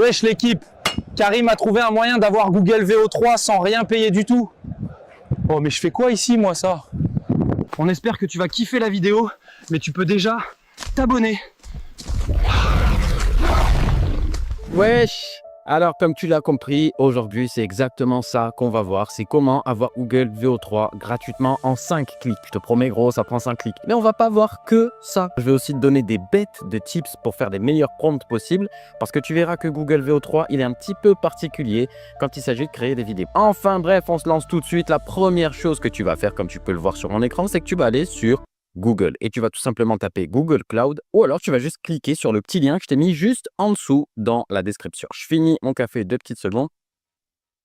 Wesh l'équipe, Karim a trouvé un moyen d'avoir Google VO3 sans rien payer du tout. Oh mais je fais quoi ici moi ça? On espère que tu vas kiffer la vidéo, mais tu peux déjà t'abonner. Wesh! Alors, comme tu l'as compris, aujourd'hui, c'est exactement ça qu'on va voir. C'est comment avoir Google VO3 gratuitement en 5 clics. Je te promets, gros, ça prend 5 clics. Mais on va pas voir que ça. Je vais aussi te donner des bêtes de tips pour faire des meilleurs prompts possibles. Parce que tu verras que Google VO3, il est un petit peu particulier quand il s'agit de créer des vidéos. Enfin bref, on se lance tout de suite. La première chose que tu vas faire, comme tu peux le voir sur mon écran, c'est que tu vas aller sur Google et tu vas tout simplement taper Google Cloud ou alors tu vas juste cliquer sur le petit lien que je t'ai mis juste en dessous dans la description. Je finis mon café 2 petites secondes.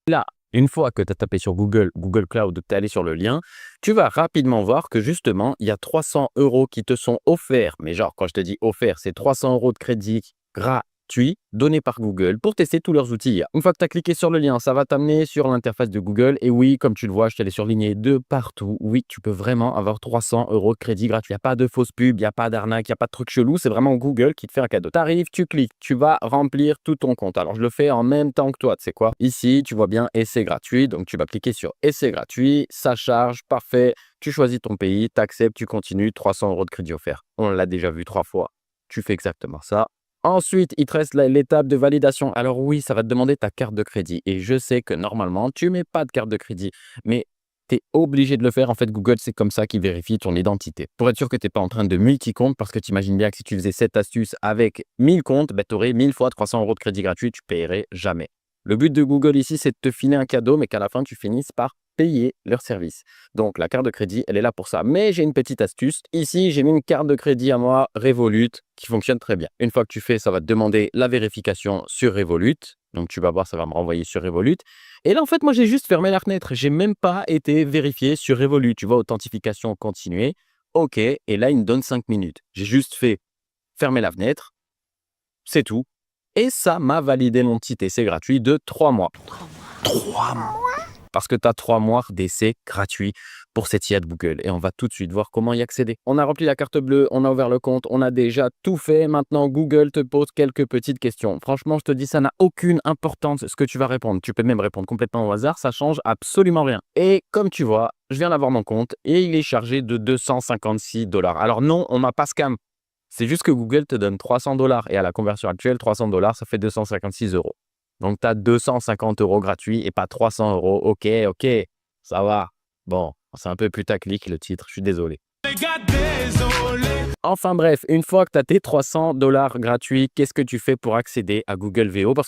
Là, une fois que tu as tapé sur Google Cloud, tu es allé sur le lien, tu vas rapidement voir que justement, il y a 300 € qui te sont offerts. Mais genre, quand je te dis offert, c'est 300 € de crédit gratuit donné par Google pour tester tous leurs outils. Une fois que tu as cliqué sur le lien, ça va t'amener sur l'interface de Google. Et oui, comme tu le vois, je te l'ai surligné de partout. Oui, tu peux vraiment avoir 300 € de crédit gratuit. Il n'y a pas de fausse pub, il n'y a pas d'arnaque, il n'y a pas de truc chelou. C'est vraiment Google qui te fait un cadeau. Tu arrives, tu cliques, tu vas remplir tout ton compte. Alors, je le fais en même temps que toi. Tu sais quoi? Ici, tu vois bien essai gratuit. Donc, tu vas cliquer sur essai gratuit. Ça charge, parfait. Tu choisis ton pays, tu acceptes, tu continues. 300 € de crédit offert. On l'a déjà vu 3 fois. Tu fais exactement ça. Ensuite, il te reste l'étape de validation. Alors oui, ça va te demander ta carte de crédit. Et je sais que normalement, tu ne mets pas de carte de crédit. Mais tu es obligé de le faire. En fait, Google, c'est comme ça qu'il vérifie ton identité. Pour être sûr que tu n'es pas en train de multi-compte, parce que tu imagines bien que si tu faisais cette astuce avec 1000 comptes, tu aurais 1000 fois 300 € de crédit gratuit. Tu ne paierais jamais. Le but de Google ici, c'est de te filer un cadeau, mais qu'à la fin, tu finisses par payer leur service. Donc, la carte de crédit, elle est là pour ça. Mais j'ai une petite astuce. Ici, j'ai mis une carte de crédit à moi, Revolut, qui fonctionne très bien. Une fois que tu fais, ça va te demander la vérification sur Revolut. Donc, tu vas voir, ça va me renvoyer sur Revolut. Et là, en fait, moi, j'ai juste fermé la fenêtre. J'ai même pas été vérifié sur Revolut. Tu vois, authentification continuée. OK. Et là, il me donne 5 minutes. J'ai juste fait fermer la fenêtre. C'est tout. Et ça m'a validé mon petit essai gratuit de 3 mois. 3 mois. Parce que tu as 3 mois d'essai gratuit pour cette IA de Google. Et on va tout de suite voir comment y accéder. On a rempli la carte bleue, on a ouvert le compte, on a déjà tout fait. Maintenant, Google te pose quelques petites questions. Franchement, je te dis, ça n'a aucune importance ce que tu vas répondre. Tu peux même répondre complètement au hasard, ça change absolument rien. Et comme tu vois, je viens d'avoir mon compte et il est chargé de 256 $. Alors non, on m'a pas scam. C'est juste que Google te donne 300 $ et à la conversion actuelle, 300 $, ça fait 256 €. Donc, tu as 250 € gratuits et pas 300 €. OK, OK, ça va. Bon, c'est un peu putaclic le titre, je suis désolé. Enfin bref, une fois que tu as tes 300 $ gratuits, qu'est-ce que tu fais pour accéder à Google VO? Parce